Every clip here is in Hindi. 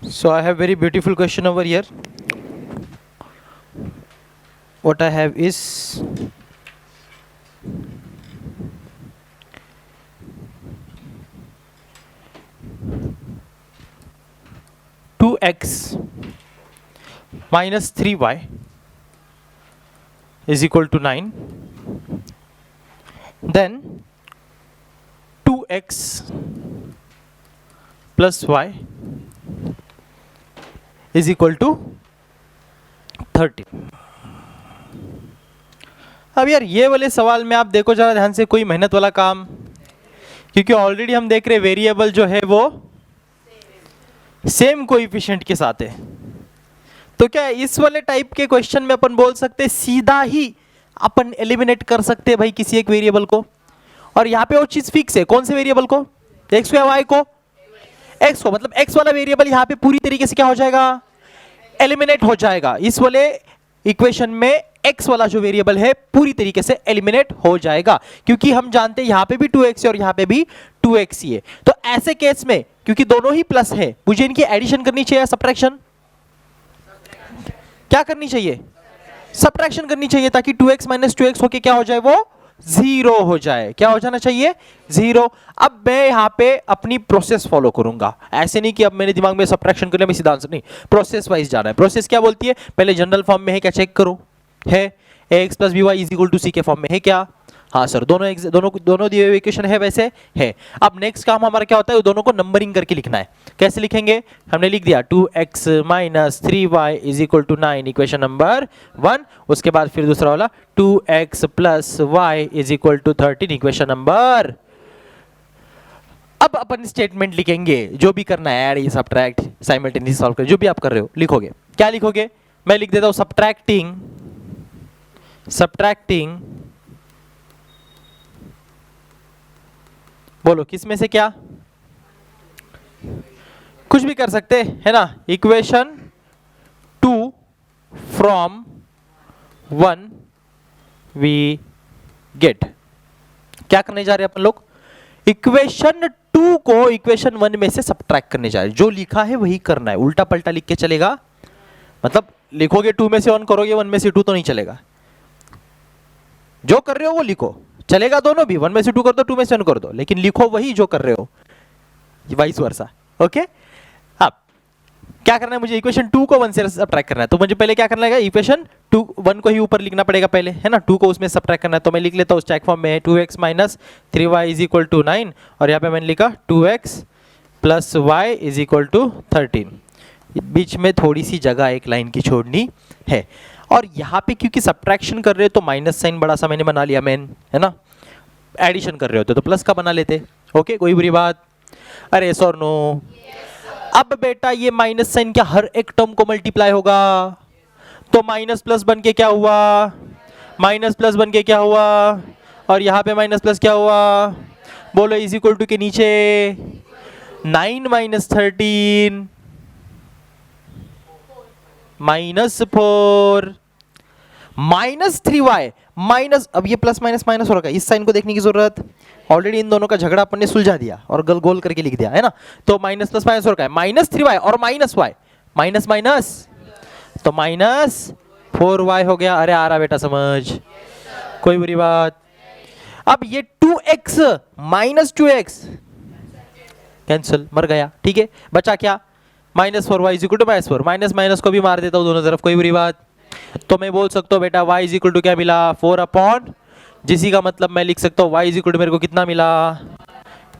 So I have very beautiful question over here. What I have is two x minus 3y is equal to 9. Then 2x plus y is equal to 30. अब यार ये वाले सवाल में आप देखो जरा ध्यान से, कोई मेहनत वाला काम, क्योंकि ऑलरेडी हम देख रहे वेरिएबल जो है वो सेम कोएफिशिएंट के साथ है। तो क्या इस वाले टाइप के क्वेश्चन में अपन बोल सकते हैं सीधा ही अपन एलिमिनेट कर सकते हैं भाई किसी एक वेरिएबल को, और यहाँ पे वो चीज फिक्स है। कौन से वेरिएबल को? एक्स या वाई को? एक्स को। मतलब एक्स वाला वेरिएबल यहाँ पे पूरी तरीके से क्या हो जाएगा? एलिमिनेट हो जाएगा। इस वाले इक्वेशन में एक्स वाला जो वेरिएबल है पूरी तरीके से एलिमिनेट हो जाएगा, क्योंकि हम जानते हैं यहाँ पे भी 2x है और यहाँ पे भी 2x ही है। तो ऐसे केस में क्योंकि दोनों ही प्लस है, मुझे इनकी एडिशन करनी चाहिए या सब्ट्रैक्शन? क्या करनी चाहिए? सब्ट्रैक्शन करनी चाहिए, ताकि 2x माइनस 2x होके क्या हो जाए? वो 0 हो जाए। क्या हो जाना चाहिए? 0। अब मैं यहाँ पे अपनी प्रोसेस फॉलो करूंगा, ऐसे नहीं कि अब मेरे दिमाग में सब्ट्रैक्शन कर लिया मैं सीधा आंसर, नहीं, प्रोसेस वाइज जाना है। प्रोसेस क्या बोलती है? पहले जनरल फॉर्म में है क्या चेक करो, है ax plus by is equal to C के फॉर्म में है क्या? हाँ सर, दोनों दिए हुए इक्वेशन है वैसे है। अब नेक्स्ट काम हमारा क्या होता है? दोनों को नंबरिंग करके लिखना है। कैसे लिखेंगे? हमने लिख दिया 2x minus 3y is equal to 9, equation number 1। उसके बाद फिर दूसरा वाला 2x plus y is equal to 13, equation number. अब अपन स्टेटमेंट लिखेंगे, जो भी करना है, ऐड, सब्ट्रैक्ट, साइमल्टेनियसली सॉल्व कर, जो भी आप कर रहे हो लिखोगे। क्या लिखोगे? मैं लिख देता हूं सब्ट्रैक्टिंग बोलो किस में से क्या? कुछ भी कर सकते है ना। Equation 2 from 1 we get. क्या करने जा रहे हैं अपन लोग? इक्वेशन 2 को इक्वेशन 1 में से सब्ट्रैक्ट करने जा रहे हैं। जो लिखा है वही करना है, उल्टा पलटा लिख के चलेगा? मतलब लिखोगे 2 में से 1 करोगे, 1 में से 2 तो नहीं चलेगा। जो कर रहे हो वो लिखो, चलेगा दोनों भी, 1 में से 2 कर दो, 2 में से 1 कर दो, लेकिन लिखो वही जो कर रहे हो, वाइस वर्सा। ओके, अब क्या करना है मुझे? इक्वेशन 2 को 1 से सब्ट्रैक्ट करना है, तो मुझे पहले क्या करना है? इक्वेशन 1 को ही ऊपर लिखना पड़ेगा पहले, है ना। 2 को उसमें सब्ट्रैक्ट करना है, तो मैं लिख लेता हूँ स्टैक फॉर्म में 2x minus 3y is equal to 9, और यहाँ पे मैंने लिखा 2x plus y is equal to 13। बीच में थोड़ी सी जगह एक लाइन की छोड़नी है, और यहाँ पे क्योंकि सब्ट्रैक्शन कर रहे हो तो माइनस साइन बड़ा सा मैंने बना लिया मैन, है ना। एडिशन कर रहे होते तो प्लस का बना लेते। ओके, कोई बुरी बात? अरे यस और नो? अब बेटा ये माइनस साइन क्या हर एक टर्म को मल्टीप्लाई होगा? तो माइनस प्लस बन के क्या हुआ? माइनस प्लस बन के क्या हुआ? और यहाँ पे माइनस प्लस क्या हुआ? बोलो इज इक्वल टू के नीचे 9 minus 13 minus 4 minus 3y minus, अब ये प्लस माइनस माइनस हो रखा है, इस साइन को देखने की जरूरत, ऑलरेडी इन दोनों का झगड़ा अपन ने सुलझा दिया और गल गोल करके लिख दिया, है ना। तो माइनस प्लस माइनस हो रखा है, माइनस 3y और माइनस y, माइनस माइनस तो माइनस 4y हो गया। अरे आ रहा बेटा समझ? कोई बुरी बात? अब ये 2x माइनस 2x कैंसिल, मर गया, ठीक है। बचा क्या? Minus 4y is equal to minus 4, minus minus को भी मार देता हूँ दोनों तरफ, कोई बुरी बात? तो मैं बोल सकता हूँ बेटा y इज इक्वल टू क्या मिला? 4 अपॉन, जिसी का मतलब मैं लिख सकता हूँ y इज इक्वल टू मेरे को कितना मिला?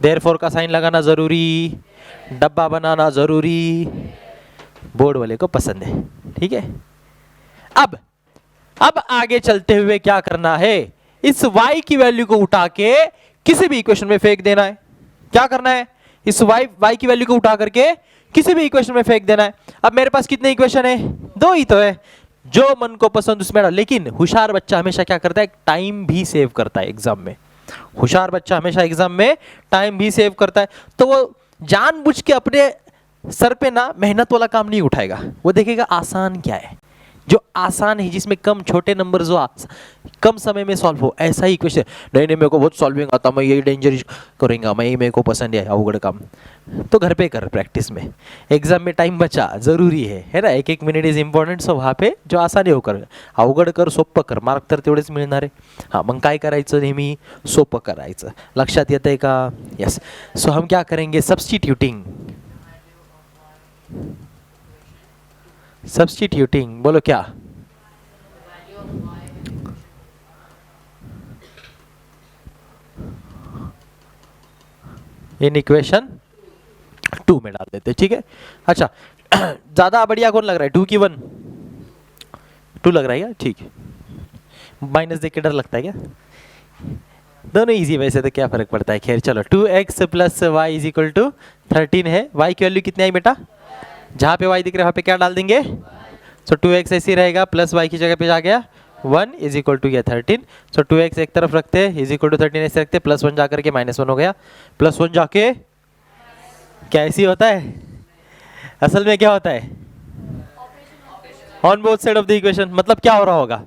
देयरफॉर का साइन लगाना जरूरी, डब्बा बनाना जरूरी, बोर्ड वाले को पसंद है, ठीक है। अब आगे चलते हुए क्या करना है? इस y की वैल्यू को उठा के किसी भी इक्वेशन में फेंक देना है। क्या करना है? इस y की वैल्यू को उठा करके किसी भी इक्वेशन में फेंक देना है। अब मेरे पास कितने इक्वेशन है? 2 ही तो है, जो मन को पसंद उसमें डाल। लेकिन होशियार बच्चा हमेशा क्या करता है? टाइम भी सेव करता है एग्जाम में। होशियार बच्चा हमेशा एग्जाम में टाइम भी सेव करता है, तो वो जानबूझ के अपने सर पे ना मेहनत वाला काम नहीं उठाएगा, वो देखेगा आसान क्या है, जो आसान है, जिसमें कम छोटे नंबर जो कम समय में सॉल्व हो, ऐसा ही इक्वेशन। नहीं नहीं मेरे को बहुत सॉल्विंग आता, मैं यही डेंजर करूँगा, मैं यही मेरे को पसंद है अवगढ़ काम, तो घर पे कर प्रैक्टिस में। एग्जाम में टाइम बचा जरुरी है ना, एक एक मिनिट इज इम्पॉर्टंट. सो वहाँ पे जो आसानी हो कर, अवघड कर सोपं कर, मार्क तर तेवढेच मिळणार आहे. हां मग काय करायचं, नेहमी सोपं करायचं. लक्षात येत आहे का? यस. सो हम क्या करेंगे, सब्स्टिट्यूटिंग. सब्स्टिट्यूटिंग बोलो क्या? इन इक्वेशन 2 में डाल देते. ठीक है. अच्छा ज्यादा बढ़िया कौन लग रहा है, 2 की 1? 2 लग रहा है क्या? ठीक है. माइनस देख के डर लगता है क्या? दोनों इजी, वैसे तो क्या फर्क पड़ता है. खैर चलो, 2x plus Y is equal to 13 है. y की वैल्यू कितनी आई बेटा? जहाँ पे y दिख रहा है वहाँ पे क्या डाल देंगे? सो 2x ऐसे ही रहेगा, प्लस y की जगह पे जा गया 1 is equal to 13. So 2x एक तरफ रखते हैं, इज इक्वल टू 13 ऐसे रखते हैं, प्लस 1 जाकर के -1 हो गया. प्लस 1 जाके क्या ऐसी होता है? असल में क्या होता है? On both side of the equation. मतलब क्या हो रहा होगा?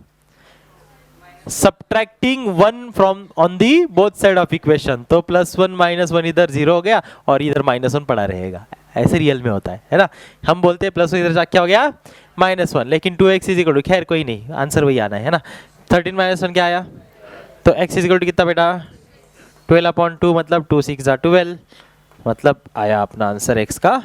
Subtracting 1 from on the both side of equation. तो +1 -1 इधर 0 हो गया और इधर -1 पड़ा रहेगा. ऐसे रियल में होता है ना. हम बोलते हैं +1 इधर जाके क्या हो गया? -1. लेकिन 2x इज इक्वल टू, खैर कोई नहीं, आंसर वही आना है ना. 13 -1 क्या आया? तो x इज इक्वल टू कितना बेटा? 12/2, मतलब 2 6 जा 12, मतलब आया अपना आंसर x का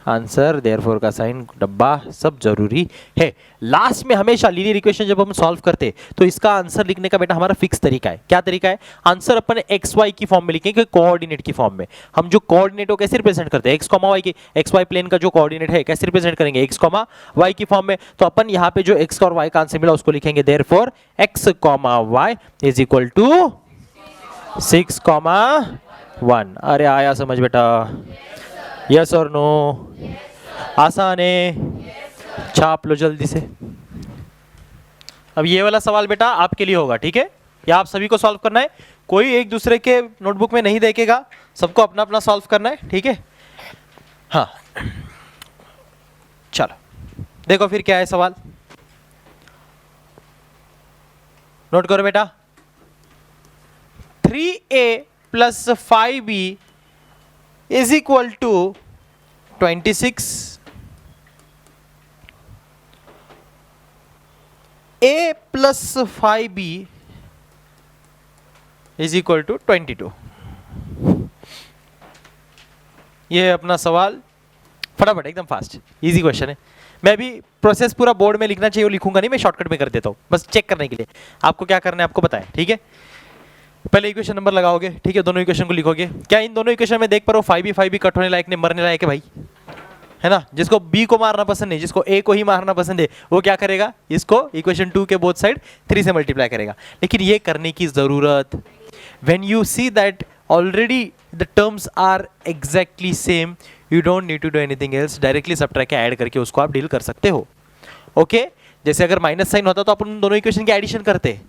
आंसर. देयरफॉर का साइन डब्बा सब जरूरी है. लास्ट में हमेशा लीनियर इक्वेशन जब हम सॉल्व करते तो इसका आंसर लिखने का बेटा हमारा फिक्स तरीका है. क्या तरीका है? आंसर अपन एक्स वाई की फॉर्म में लिखेंगे, कोऑर्डिनेट की फॉर्म में. हम जो कोऑर्डिनेट को कैसे रिप्रेजेंट करते हैं, एक्स कॉमा वाई की, एक्स वाई प्लेन का जो कोऑर्डिनेट है कैसे रिप्रेजेंट करेंगे? एक्स कॉमा वाई की फॉर्म में. तो अपन यहाँ पे जो एक्स और वाई का आंसर मिला उसको लिखेंगे therefore X comma Y is equal to 6,1. अरे आया समझ बेटा? यस और नो? आसान है. छाप लो जल्दी से. अब ये वाला सवाल बेटा आपके लिए होगा, ठीक है? या आप सभी को सॉल्व करना है, कोई एक दूसरे के नोटबुक में नहीं देखेगा, सबको अपना अपना सॉल्व करना है, ठीक है? हाँ चलो देखो फिर क्या है सवाल. नोट करो बेटा. 3a plus 5b is equal to 26. a plus 5b is equal to 22. ये अपना सवाल फटाफट एकदम फास्ट इजी क्वेश्चन है. मैं भी प्रोसेस पूरा बोर्ड में लिखना चाहिए वो लिखूंगा नहीं, मैं शॉर्टकट में कर देता हूँ बस चेक करने के लिए. आपको क्या करना है आपको पता है, ठीक है? पहले इक्वेशन नंबर लगाओगे, ठीक है? दोनों इक्वेशन को लिखोगे. क्या इन दोनों इक्वेशन में देख पा रहे हो 5b कट होने लायक नहीं, मरने लायक है भाई, है ना? जिसको b को मारना पसंद है, जिसको a को ही मारना पसंद है, वो क्या करेगा? इसको इक्वेशन 2 के बोथ साइड 3 से मल्टीप्लाई करेगा. लेकिन ये करने की जरूरत, when you see that already the terms are exactly same, you don't need to do anything else. Directly subtract के ऐड करके उसको आप डील कर सकते हो. ओके जैसे अगर माइनस साइन होता तो अपन दोनों इक्वेशन की एडिशन करते,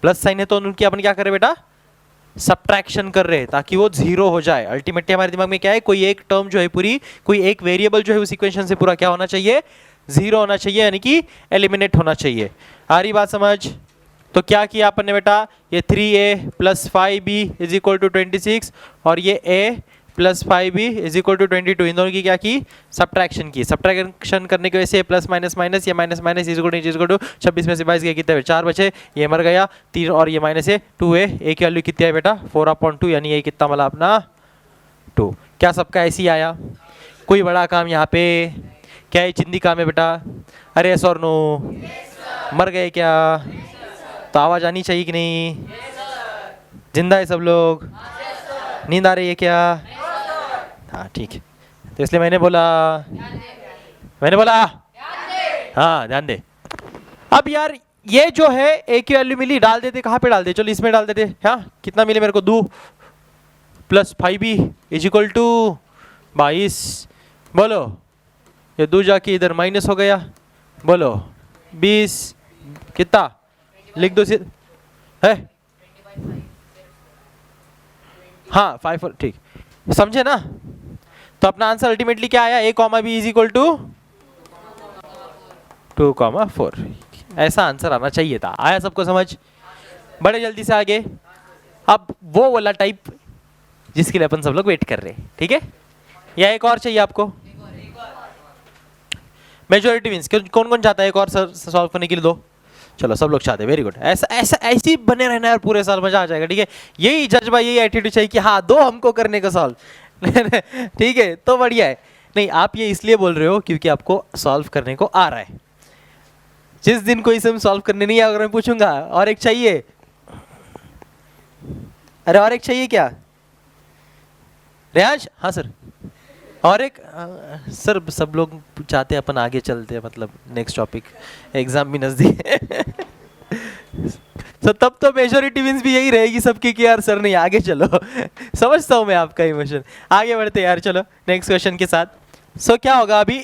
प्लस साइन है तो उनकी अपन क्या करें बेटा? सब्ट्रैक्शन कर रहे हैं ताकि वो 0 हो जाए. अल्टीमेटली हमारे दिमाग में क्या है? कोई एक टर्म जो है पूरी, कोई एक वेरिएबल जो है उस इक्वेशन से पूरा क्या होना चाहिए? 0 होना चाहिए, यानी कि एलिमिनेट होना चाहिए. आ रही बात समझ? तो क्या किया अपन ने बेटा? ये 3a plus 5b is equal to 26 और ये a plus 5b is equal to 22, इन दोनों की क्या की? सब्ट्रैक्शन की. सब्ट्रैक्शन करने की वजह से प्लस माइनस माइनस, ये minus minus is equal to 26 में से 22 गए कितने? 4 बचे. ये मर गया 3 और ये माइनस है 2a. a की वैल्यू कितनी है बेटा? 4/2, यानी ये कितना वाला अपना 2. क्या सबका ऐसी आया? कोई बड़ा काम यहाँ पे? क्या ये चिंदी काम है बेटा? अरे यस और नो? मर गए क्या? तो आवाज आनी चाहिए कि नहीं? जिंदा है सब लोग? नींद आ रही है क्या? हाँ ठीक है. तो इसलिए मैंने बोला हाँ ध्यान दे. अब यार ये जो है a की वैल्यू मिली, डाल देते. कहाँ पे डाल दे? चलो इसमें डाल देते. हाँ कितना मिले मेरे को? 2 plus 5b is equal to 22. बोलो ये 2 जाके इधर माइनस हो गया. बोलो 20 कितना? लिख दो है. हाँ 5 ठीक समझे ना? तो अपना आंसर अल्टीमेटली क्या आया? a comma b is equal to 2,4। ऐसा आंसर आना चाहिए था। आया सबको समझ? बड़े जल्दी से आगे। अब वो वाला टाइप जिसके लिए अपन सब लोग वेट कर रहे हैं, ठीक है? या एक और चाहिए आपको? मेजोरिटी मीन्स कौन कौन चाहता है एक और सॉल्व करने के लिए? दो। चलो सब लोग चाहते हैं, वेरी गुड। ऐसा ऐसा ऐसे ही बने रहना यार पूरे साल, मजा आ जाएगा, ठीक है? यही जज्बा, यही एटीट्यूड चाहिए कि हाँ दो हमको करने का सॉल्व। ठीक है, तो बढ़िया है। नहीं, आप ये इसलिए बोल रहे हो क्योंकि आपको सॉल्व करने को आ रहा है। जिस दिन कोई सम सॉल्व करने नहीं आएगा, मैं पूछूंगा और एक चाहिए? अरे और एक चाहिए क्या रियाज? हाँ सर। और एक सर, सब लोग चाहते हैं अपन आगे चलते हैं, मतलब नेक्स्ट टॉपिक, एग्जाम भी नजदीक है। तो तब तो मेजोरिटी मीन्स भी यही रहेगी सबकी कि यार सर नहीं आगे चलो। समझता हूँ मैं आपका इमोशन। आगे बढ़ते यार, चलो नेक्स्ट क्वेश्चन के साथ। सो क्या होगा अभी?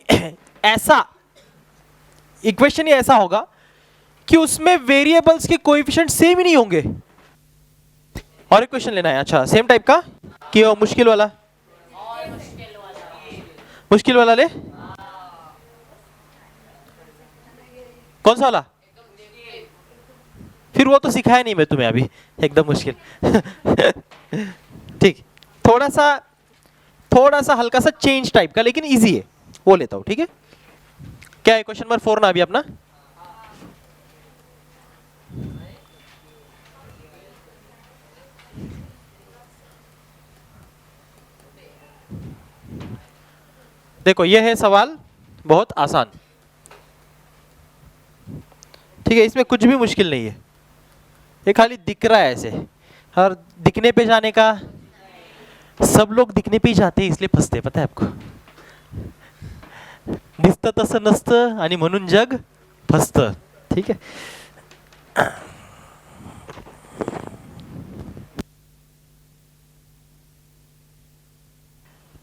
ऐसा इक्वेशन ही ऐसा होगा कि उसमें वेरिएबल्स के कोएफिशिएंट सेम ही नहीं होंगे। और एक क्वेश्चन लेना है, अच्छा सेम टाइप का कि वो मुश्किल वाला? मुश्किल वाला ले। कौन सा वाला? फिर वो तो सिखाया नहीं मैं तुम्हें अभी, एकदम मुश्किल। ठीक, थोड़ा सा हल्का सा चेंज टाइप का, लेकिन इजी है, वो लेता हूं, ठीक है? क्या है क्वेश्चन नंबर 4 ना अभी अपना? देखो ये है सवाल, बहुत आसान, ठीक है? इसमें कुछ भी मुश्किल नहीं है, ये खाली दिख रहा है ऐसे। और दिखने पे जाने का, सब लोग दिखने पे ही जाते हैं इसलिए फंसते, पता है आपको? दिसतं तसं नसतं आणि म्हणून जग फसतं, ठीक है?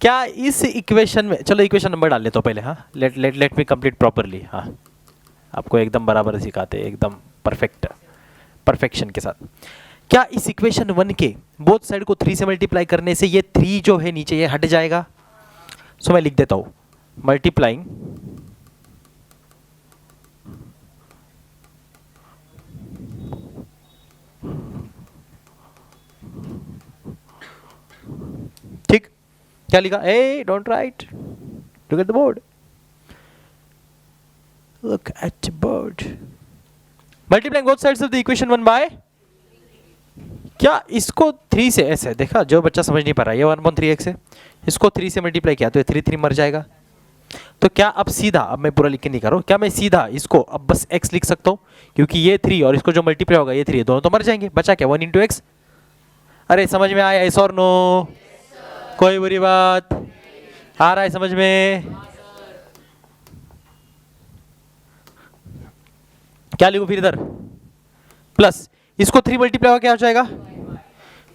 क्या इस इक्वेशन में, चलो इक्वेशन नंबर डाल लेता हूँ पहले। हाँ, लेट मी कंप्लीट प्रॉपरली। हाँ, आपको एकदम बराबर सिखाते हैं, एकदम परफेक्शन के साथ। क्या इस इक्वेशन 1 के बोथ साइड को 3 से मल्टीप्लाई करने से ये 3 जो है नीचे ये हट जाएगा? सो मैं लिख देता हूं, मल्टीप्लाइंग ठीक। क्या लिखा? ए don't write, look at the board, look at the board. Multiplying both sides of the equation 1 by, क्या इसको 3 से, ऐसे देखा, जो बच्चा समझ नहीं पा रहा है, ये 1/3x है, इसको 3 से मल्टीप्लाई किया तो ये 3 मर जाएगा। तो क्या अब सीधा, अब मैं पूरा लिख के नहीं कर रहा हूं, क्या मैं सीधा इसको अब बस x लिख सकता हूं? क्योंकि ये 3 और इसको जो मल्टीप्लाई होगा ये 3, दोनों तो मर जाएंगे, बचा क्या? 1 × x। अरे समझ में आया? यस और नो? कोई बुरी बात? आ रहा है समझ में? क्या लिखूं फिर इधर? प्लस इसको 3 मल्टीप्लाई क्या हो जाएगा?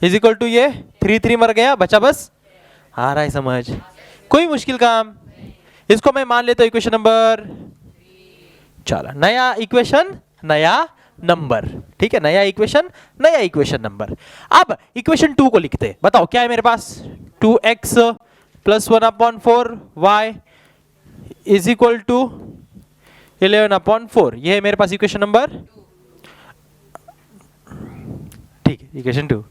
इज इक्वल टू ये 3 मर गया, बचा बस। आ रहा है समझ? कोई मुश्किल काम? इसको मैं मान लेता हूं इक्वेशन नंबर, चलो नया इक्वेशन नया नंबर, ठीक है? नया इक्वेशन नया इक्वेशन नंबर। अब इक्वेशन 2 को लिखते हैं। बताओ क्या है मेरे पास? 2x + 1/4 y is equal to 11/4। ये है मेरे पास इक्वेशन नंबर, ठीक है? इक्वेशन 2,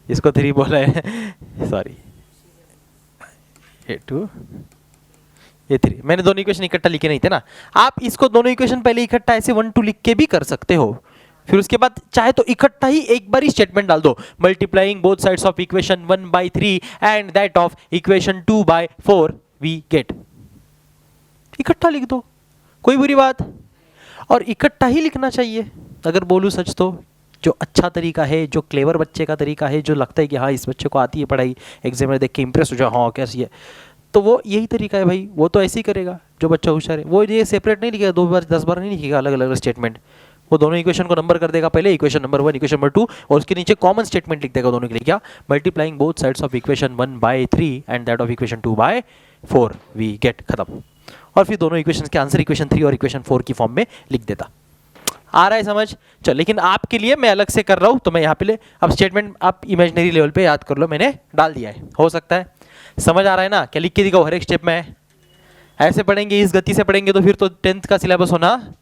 इसको 3 बोला है, सॉरी, ये 2 ये 3। मैंने दोनों इक्वेशन इकट्ठा लिखे नहीं थे ना। आप इसको दोनों इक्वेशन पहले इकट्ठा ऐसे 1 2 लिख के भी कर सकते हो, फिर उसके बाद चाहे तो इकट्ठा ही एक बार ही स्टेटमेंट डाल दो, multiplying both sides of equation 1/3 and that of equation 2/4 we get. इकट्ठा लिख दो, कोई बुरी बात? और इकट्ठा ही लिखना चाहिए अगर बोलूं सच तो, जो अच्छा तरीका है, जो क्लेवर बच्चे का तरीका है, जो लगता है कि हाँ इस बच्चे को आती है पढ़ाई, एग्जाम में देख के इंप्रेस हो जाए, हाँ कैसी है, तो वो यही तरीका है भाई। वो तो ऐसे ही करेगा जो बच्चा होशियार है। वो ये सेपरेट नहीं लिखेगा, 2 बार 10 बार नहीं लिखेगा अलग अलग स्टेटमेंट। वो दोनों इक्वेशन को नंबर कर देगा, पहले इक्वेशन नंबर 1 इक्वेशन नंबर 2, और उसके नीचे कॉमन स्टेटमेंट लिख देगा दोनों के लिए। क्या? Multiplying both sides of equation 1/3 and that of equation 2/4 we get, खत्म। और फिर दोनों इक्वेशन के आंसर इक्वेशन 3 और इक्वेशन 4 की फॉर्म में लिख देता। आ रहा है समझ? चल, लेकिन आपके लिए मैं अलग से कर रहा हूं, तो मैं यहाँ पे अब स्टेटमेंट आप इमेजिनरी लेवल पे याद कर लो, मैंने डाल दिया है। हो सकता है समझ आ रहा है ना? क्या लिख के दिखाओ हर एक स्टेप में? ऐसे पढ़ेंगे, इस गति से पढ़ेंगे तो फिर तो 10th का सिलेबस होना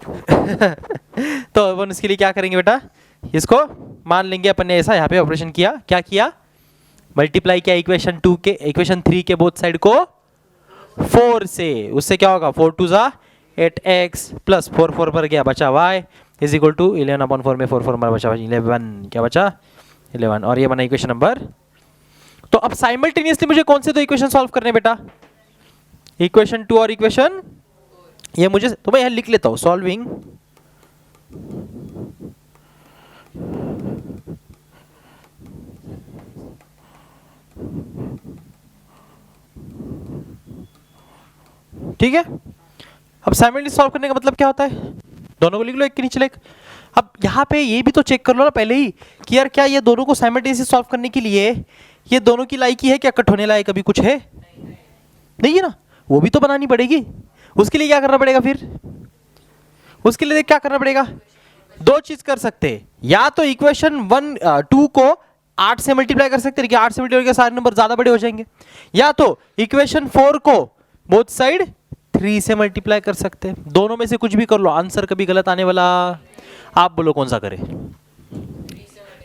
तो अपन इसके लिए क्या करेंगे बेटा, इसको मान लेंगे अपन ने ऐसा यहाँ पे ऑपरेशन किया, क्या किया, मल्टीप्लाई किया इक्वेशन 2 के इक्वेशन 3 के बोथ साइड को 4 से, उससे क्या होगा 4 2 जा 8x प्लस 4 4 पर गया बचा y इज इक्वल टू 11/4 में 4 4 में बचा 11, क्या बचा 11, और ये बना इक्वेशन नंबर। तो अब साइमल्टेनियसली मुझे कौन से दो इक्वेशन सॉल्व करने बेटा, इक्वेशन 2 और इक्वेशन, ये मुझे तो मैं यहां लिख लेता हूं सॉल्विंग ठीक है। अब साइमल्टेनियसली सॉल्व करने का मतलब क्या होता है, दोनों को लिख लो एक के नीचे एक। अब यहाँ पे ये भी तो चेक कर लो ना पहले ही कि यार क्या ये दोनों को साइमल्टेनियसली सॉल्व करने के लिए ये दोनों की लायकी है क्या, कट होने लायक अभी कुछ है नहीं है ना, वो भी तो बनानी पड़ेगी। उसके लिए क्या करना पड़ेगा फिर, उसके लिए क्या करना पड़ेगा, दो चीज कर सकते हैं, या तो इक्वेशन 2 को 8 से मल्टीप्लाई कर सकते हैं कि 8 से मल्टीप्लाई करके सारे नंबर ज्यादा बड़े हो जाएंगे, या तो इक्वेशन 4 को बोथ साइड 3 से मल्टीप्लाई कर सकते हैं। दोनों में से कुछ भी कर लो, आंसर कभी गलत आने वाला, आप बोलो कौन सा करें,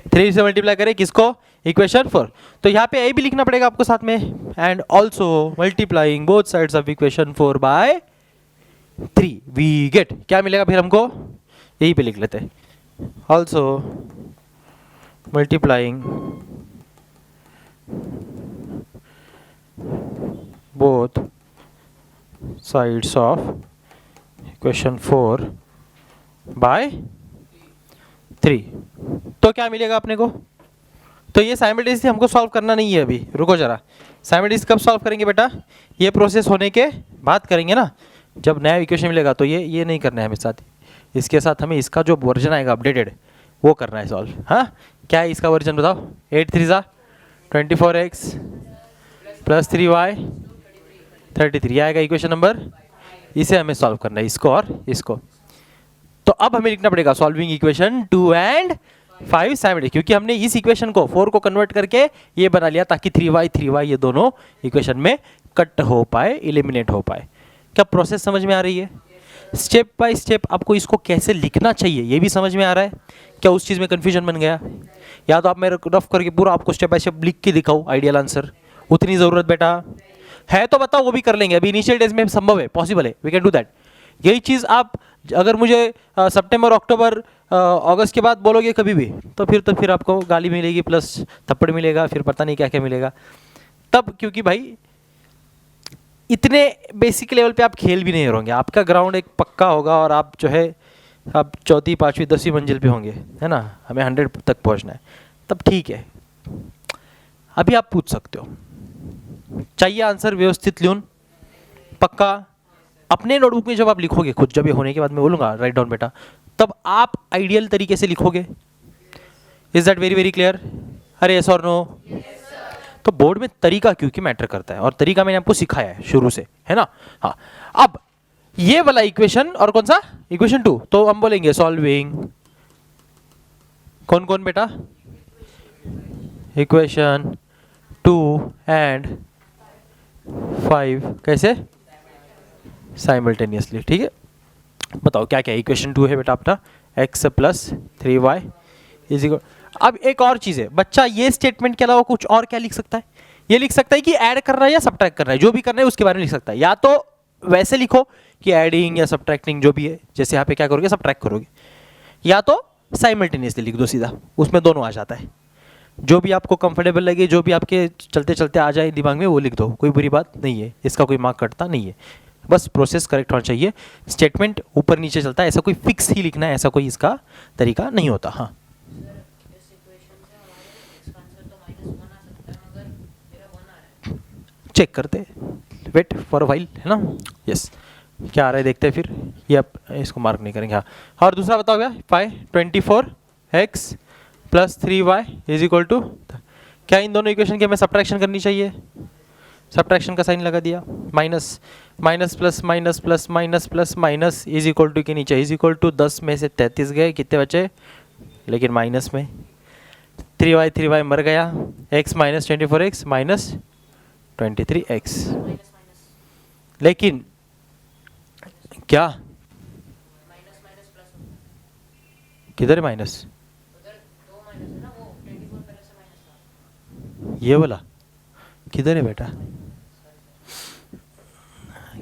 3 से मल्टीप्लाई करें किसको, इक्वेशन 4। तो यहाँ पे ए भी लिखना पड़ेगा आपको साथ में, and also multiplying both sides of equation 4 by 3 we get, क्या मिलेगा फिर हमको, यही पे लिख लेते हैं, also multiplying both sides of equation 4 by 3, तो क्या मिलेगा अपने को। तो ये साइमल्टेनियसली हमको सॉल्व करना नहीं है अभी, रुको जरा, साइमल्टेनियसली कब सॉल्व करेंगे बेटा, ये प्रोसेस होने के बाद करेंगे ना, जब नया इक्वेशन मिलेगा। तो ये नहीं करना है हमें साथ, इसके साथ हमें इसका जो वर्जन आएगा अपडेटेड वो करना है सॉल्व। हाँ क्या है इसका वर्जन बताओ, 8 3 जा 24x प्लस 3y 33 आएगा इक्वेशन नंबर, इसे हमें सॉल्व करना है, इसको और इसको। तो अब हमें लिखना पड़ेगा सॉल्विंग इक्वेशन 2 एंड 5 साइमल्टेनियसली, क्योंकि हमने इस इक्वेशन को 4 को कन्वर्ट करके ये बना लिया ताकि 3y ये दोनों इक्वेशन में कट हो पाए, एलिमिनेट हो पाए। क्या प्रोसेस समझ में आ रही है, स्टेप बाय स्टेप आपको इसको कैसे लिखना चाहिए ये भी समझ में आ रहा है, क्या उस चीज़ में कन्फ्यूजन बन गया, या तो आप मेरे रफ करके पूरा आपको स्टेप बाय स्टेप लिख के दिखाओ आइडियल आंसर, उतनी ज़रूरत बेटा है तो बताओ, वो भी कर लेंगे, अभी इनिशियल डेज में संभव है, पॉसिबल है, वी कैन डू दैट। यही चीज़ आप अगर मुझे सितंबर अक्टूबर अगस्त के बाद बोलोगे कभी भी, तो फिर आपको गाली मिलेगी प्लस थप्पड़ मिलेगा, फिर पता नहीं क्या क्या मिलेगा तब, क्योंकि भाई इतने बेसिक लेवल पे आप खेल भी नहीं होंगे, आपका ग्राउंड एक पक्का होगा और आप जो है आप 4वीं 5वीं 10वीं मंजिल पे होंगे, है ना, हमें 100 तक पहुंचना है, तब ठीक है। अभी आप पूछ सकते हो, चाहिए आंसर व्यवस्थित लिखूं पक्का, अपने नोटबुक में जब आप लिखोगे खुद, जब ये होने के बाद मैं बोलूँगा राइट डाउन बेटा, तब आप आइडियल तरीके से लिखोगे। Is that very very clear, अरे यस और नो। तो बोर्ड में तरीका क्योंकि मैटर करता है, और तरीका मैंने आपको सिखाया है शुरू से, है ना। हाँ अब ये वाला इक्वेशन और कौन सा इक्वेशन 2, तो हम बोलेंगे सॉल्विंग कौन कौन बेटा, इक्वेशन 2 एंड 5 कैसे साइमल्टेनियसली, ठीक है। बताओ क्या क्या इक्वेशन 2 है बेटा अपना, x plus 3y is equal. अब एक और चीज़ है बच्चा, ये स्टेटमेंट के अलावा कुछ और क्या लिख सकता है, ये लिख सकता है कि ऐड करना है या सब्ट्रैक्ट करना है, जो भी करना है उसके बारे में लिख सकता है। या तो वैसे लिखो कि एडिंग या सब्ट्रैक्टिंग जो भी है, जैसे यहाँ पे क्या करोगे सब्ट्रैक्ट करोगे, या तो साइमल्टेनियसली लिख दो सीधा, उसमें दोनों आ जाता है। जो भी आपको कंफर्टेबल लगे, जो भी आपके चलते चलते आ जाए दिमाग में वो लिख दो, कोई बुरी बात नहीं है, इसका कोई मार्क कटता नहीं है, बस प्रोसेस करेक्ट होना चाहिए। स्टेटमेंट ऊपर नीचे चलता है, ऐसा कोई फिक्स ही लिखना है, ऐसा कोई इसका तरीका नहीं होता। हाँ चेक करते, वेट फॉर अ व्हाइल, है ना, यस क्या आ रहा है देखते हैं फिर, ये आप इसको मार्क नहीं करेंगे। हाँ और दूसरा बताओ क्या, 24x plus 3y is equal to, क्या इन दोनों इक्वेशन की हमें सब्ट्रैक्शन करनी चाहिए, सब्ट्रैक्शन का साइन लगा दिया, minus minus plus minus plus minus plus minus is equal to के नीचे इज इक्वल टू 10 में से 33 गए, कितने बचे, लेकिन माइनस में 3y मर गया, x minus 24x minus 23x, लेकिन क्या किधर है माइनस? ये वाला किधर है बेटा?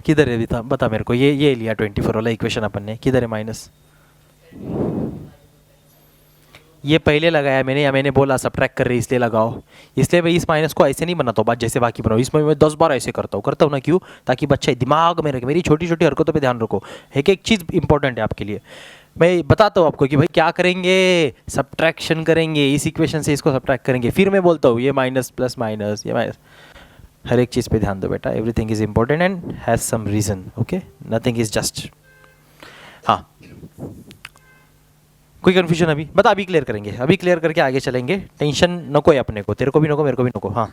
किधर है बता बता मेरे को। ये लिया 24 वाला इक्वेशन अपन ने, किधर है माइनस? ये पहले लगाया मैंने, या मैंने बोला सब्ट्रैक्ट कर रही इसलिए लगाओ? इसलिए भाई इस माइनस को ऐसे नहीं बनाता हूँ बात जैसे बाकी बनाओ, इसमें मैं 10 बार ऐसे करता हूँ ना। क्यों? ताकि बच्चा दिमाग में रखे, मेरी छोटी छोटी हरकतों पे ध्यान रखो। एक एक चीज़ इंपॉर्टेंट है आपके लिए। मैं बताता हूँ आपको कि भाई क्या करेंगे, सब्ट्रैक्शन करेंगे, इस इक्वेशन से इसको सब्ट्रैक्ट करेंगे, फिर मैं बोलता हूँ ये माइनस प्लस माइनस, ये माइनस। हर एक चीज़ पे ध्यान दो बेटा, everything is important and has some reason, okay, nothing is just. हाँ, कोई कन्फ्यूजन अभी? बता, अभी क्लियर करेंगे, अभी क्लियर करके आगे चलेंगे। टेंशन नको है अपने को, तेरे को भी नको, मेरे को भी नको। हाँ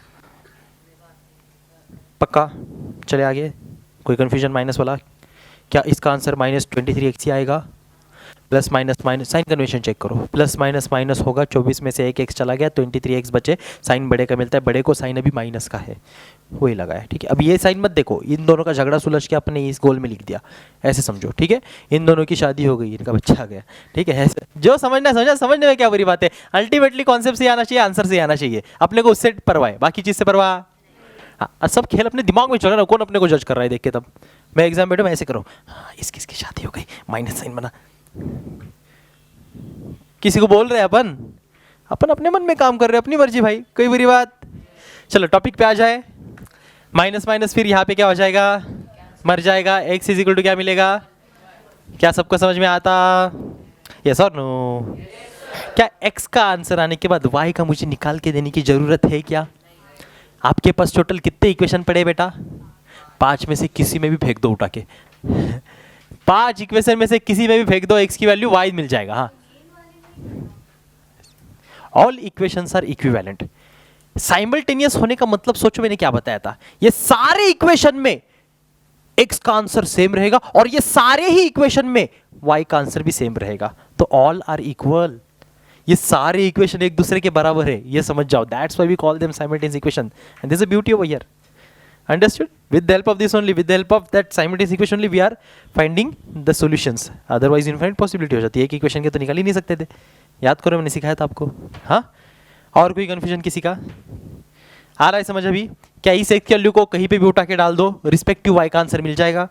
पक्का, चले आगे। कोई कन्फ्यूजन माइनस वाला? क्या इसका आंसर -23x ही आएगा? Plus minus minus sign convention check करो, प्लस माइनस माइनस होगा, 24 में से एक एक्स चला गया, 23x बचे, साइन बड़े का मिलता है, बड़े को साइन अभी माइनस का है, वही लगा है। ठीक है, अब ये साइन मत देखो, इन दोनों का झगड़ा सुलझ के अपने इस गोल में लिख दिया, ऐसे समझो। ठीक है, इन दोनों की शादी हो गई, इनका बच्चा आ गया। ठीक है, ऐसे जो समझना समझा, समझने में क्या बुरी बात है। अल्टीमेटली कॉन्सेप्ट से आना चाहिए, आंसर से आना चाहिए, अपने को उससे परवाह है, बाकी चीज़ से परवाह। हाँ, सब खेल अपने दिमाग में चल रहा है, कौन अपने को जज कर रहा है देख के। तब मैं एग्जाम बैठा, मैं ऐसे करूँ, हाँ इसकी शादी हो गई, माइनस साइन बना। किसी को बोल रहे हैं अपन? अपन अपने मन में काम कर रहे हैं, अपनी मर्जी भाई, कोई बुरी बात। चलो टॉपिक पे आ जाए। माइनस माइनस फिर यहाँ पे क्या हो जाएगा? मर जाएगा। x इज इक्वल टू क्या मिलेगा? क्या सबको समझ में आता? यस और नो? क्या x का आंसर आने के बाद y का मुझे निकाल के देने की जरूरत है क्या? आपके पास टोटल कितने इक्वेशन पड़े बेटा? 5 में से किसी में भी फेंक दो उठा के। 5 इक्वेशन में से किसी में भी फेंक दो, x की वैल्यू y मिल जाएगा। हाँ, all equations are equivalent. Simultaneous होने का मतलब सोचो मैंने क्या बताया था, ये सारे इक्वेशन में x का आंसर सेम रहेगा और ये सारे ही इक्वेशन में y का आंसर भी सेम रहेगा, तो ऑल आर इक्वल। ये सारे इक्वेशन एक दूसरे के बराबर है, ये समझ जाओ। That's why we call them simultaneous equation and this is the beauty over here. Understood? With the help of this only, with the help of that simultaneous equation only, we are finding the solutions. Otherwise infinite possibility हो जाती है, एक इक्वेशन के तो निकाल ही नहीं सकते थे। याद करो, मैंने सिखाया था आपको। हाँ, और कोई कंफ्यूजन किसी का आ रहा है समझ अभी? क्या इस एक वैल्यू को कहीं पे भी उठा के डाल दो, रिस्पेक्टिव y का आंसर मिल जाएगा?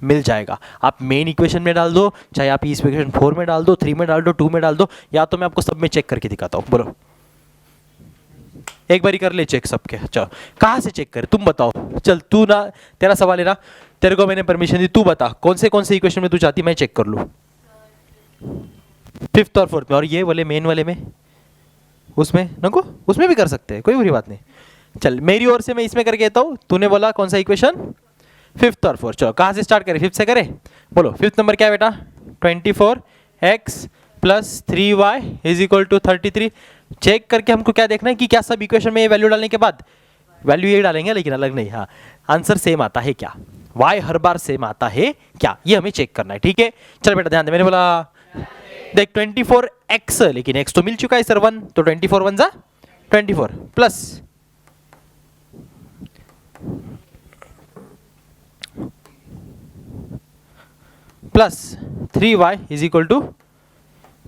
मिल जाएगा। आप मेन इक्वेशन में डाल दो, चाहे आप इस इक्वेशन 4 में डाल दो, 3 में डाल दो, 2 में डाल दो, या तो मैं आपको सब में चेक करके दिखाता हूँ। बोलो, एक बारी कर ले चेक सबके। चलो, कहाँ से चेक कर, तुम बताओ। चल तू ना, तेरा सवाल है ना, तेरे को मैंने परमिशन दी, तू बता कौन से इक्वेशन में तू चाहती मैं चेक कर लूँ? 5th और 4th में, और ये वाले मेन वाले में, उसमें नको, उसमें भी कर सकते हैं, कोई बुरी बात नहीं। चल मेरी ओर से मैं इसमें करके देता हूँ। तूने बोला कौन सा इक्वेशन? 5th और 4th। चलो कहाँ से स्टार्ट करें, 5th से करें? बोलो 5th नंबर क्या है बेटा? 24x plus 3y is equal to 33। Check करके हमको क्या देखना है कि क्या सब इक्वेशन में ये वैल्यू डालने के बाद वैल्यू ये डालेंगे, लेकिन अलग नहीं। हाँ, आंसर सेम आता है क्या? y हर बार सेम आता है क्या, ये हमें चेक करना है। ठीक है, चल बेटा ध्यान दे, मैंने बोला देख 24x, लेकिन x तो मिल चुका है सर 1, तो 24 1 जा 24 plus 3y is equal to,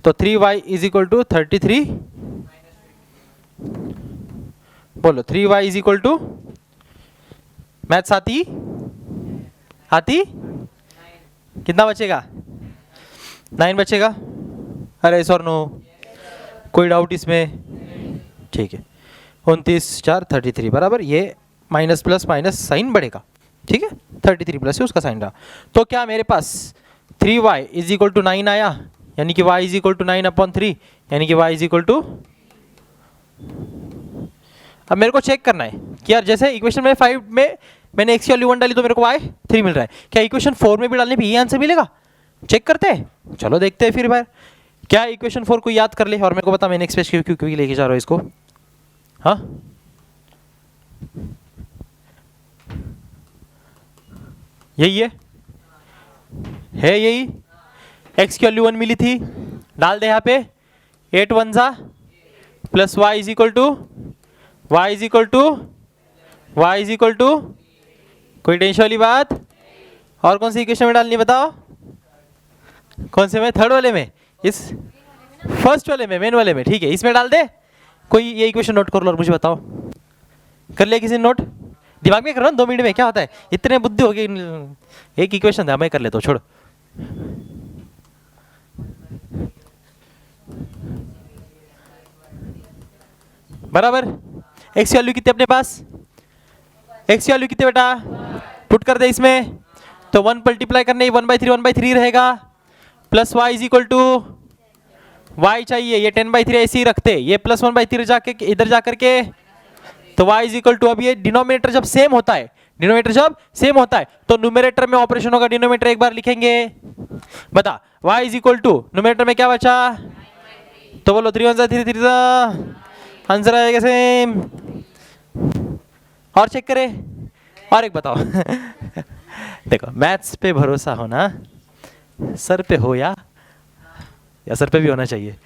तो 3y इज इक्वल टू 33। बोलो 3y is equal to, maths आती कितना बचेगा? 9 बचेगा। अरे सर नो, कोई डाउट इसमें? ठीक है, 29 4 33 बराबर, ये माइनस प्लस माइनस साइन बढ़ेगा। ठीक है, 33 प्लस है उसका साइन रहा, तो क्या मेरे पास 3y इज इक्वल टू 9 आया, यानी कि y इज इक्वल टू 9/3, यानी कि y इज इक्वल टू। अब मेरे को चेक करना है कि यार जैसे इक्वेशन में 5 में मैंने x की वैल्यू 1 डाली तो मेरे को y 3 मिल रहा है, क्या इक्वेशन 4 में भी डालने पे ये आंसर मिलेगा? चेक करते हैं, चलो देखते हैं फिर बार। क्या इक्वेशन 4 को याद कर ले और मेरे को बता मैंने एक्सप्रेस क्यों लेके जा रहा हूँ इसको। हाँ, यही है यही, x की वैल्यू 1 मिली थी, डाल दे यहाँ पे 8 1 जा plus y is equal to, y is equal to, कोई टेंशन वाली बात? और कौन सी इक्वेशन में डालनी बताओ? कौन से में? थर्ड वाले में। इस फर्स्ट वाले में, मेन वाले में, ठीक है, इसमें डाल दे। कोई ये इक्वेशन नोट कर लो और मुझे बताओ। कर लिया किसी ने नोट? दिमाग में करो ना, 2 मिनट में क्या होता है, इतने बुद्धि हो गई। एक इक्वेशन था, मैं कर लेता हूँ, छोड़। बराबर। एक्स की वैल्यू कितने अपने पास? एक्स की वैल्यू कितने बेटा? पुट कर दे इसमें, तो 1 मल्टीप्लाई करने 1/3 रहेगा, plus Y is equal to, Y चाहिए, ये 10/3 ऐसे ही रखते, ये प्लस 1/3 जाके इधर जा करके, तो y इज इक्वल टू, अब ये डिनोमिनेटर जब सेम होता है, डिनोमिनेटर जब सेम होता है तो न्यूमरेटर में ऑपरेशन होगा, डिनोमिनेटर एक बार लिखेंगे। बता, y is equal to, numerator में क्या बचा? तो बोलो 3 1 3 3, आंसर आएगा सेम। और चेक करे, और एक बताओ। देखो, मैथ्स पे भरोसा होना, सर पे हो या सर पे भी होना चाहिए,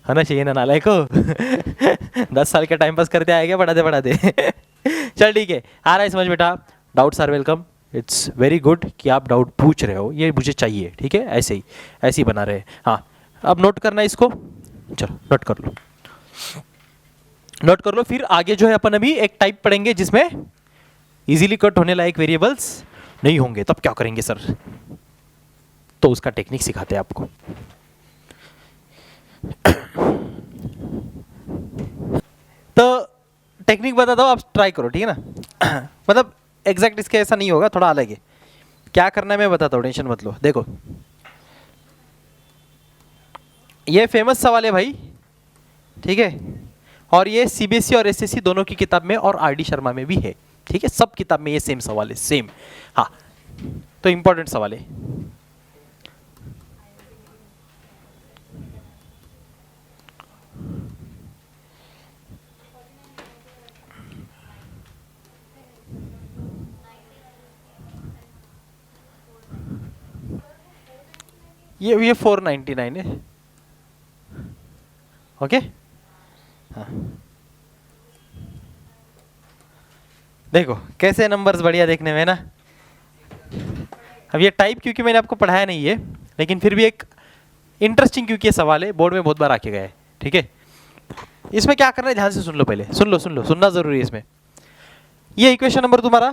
होना चाहिए ना नालायक को। 10 साल का टाइम पास करते आएगा, बढ़ाते। चल ठीक है, आ रहा है समझ बेटा। Doubts are welcome, it's very good कि आप डाउट पूछ रहे हो, ये मुझे चाहिए, ठीक है, ऐसे ही बना रहे। हाँ, अब नोट करना है इसको, चलो नोट कर लो, नोट कर लो। फिर आगे जो है अपन अभी एक टाइप पढ़ेंगे जिसमें इजीली कट होने लायक वेरिएबल्स नहीं होंगे, तब क्या करेंगे सर? तो उसका टेक्निक सिखाते हैं आपको। तो टेक्निक बता दो, आप ट्राई करो, ठीक है ना। मतलब एग्जैक्ट इसके ऐसा नहीं होगा, थोड़ा अलग है। क्या करना है मैं बताता हूँ, टेंशन मत लो। देखो, ये फेमस सवाल है भाई, ठीक है, और ये सीबीएसई और एसएससी दोनों की किताब में और आरडी शर्मा में भी है, ठीक है, सब किताब में ये सेम सवाल है, सेम। हाँ, तो इंपॉर्टेंट सवाल है। ये 499 है, ओके। हाँ, देखो कैसे नंबर्स बढ़िया देखने में ना। अब ये टाइप क्योंकि मैंने आपको पढ़ाया नहीं है, लेकिन फिर भी एक इंटरेस्टिंग क्योंकि ये सवाल है, बोर्ड में बहुत बार आके गया है, ठीक है। इसमें क्या करना है, ध्यान से सुन लो, पहले सुन लो, सुनना जरूरी है इसमें। ये इक्वेशन नंबर तुम्हारा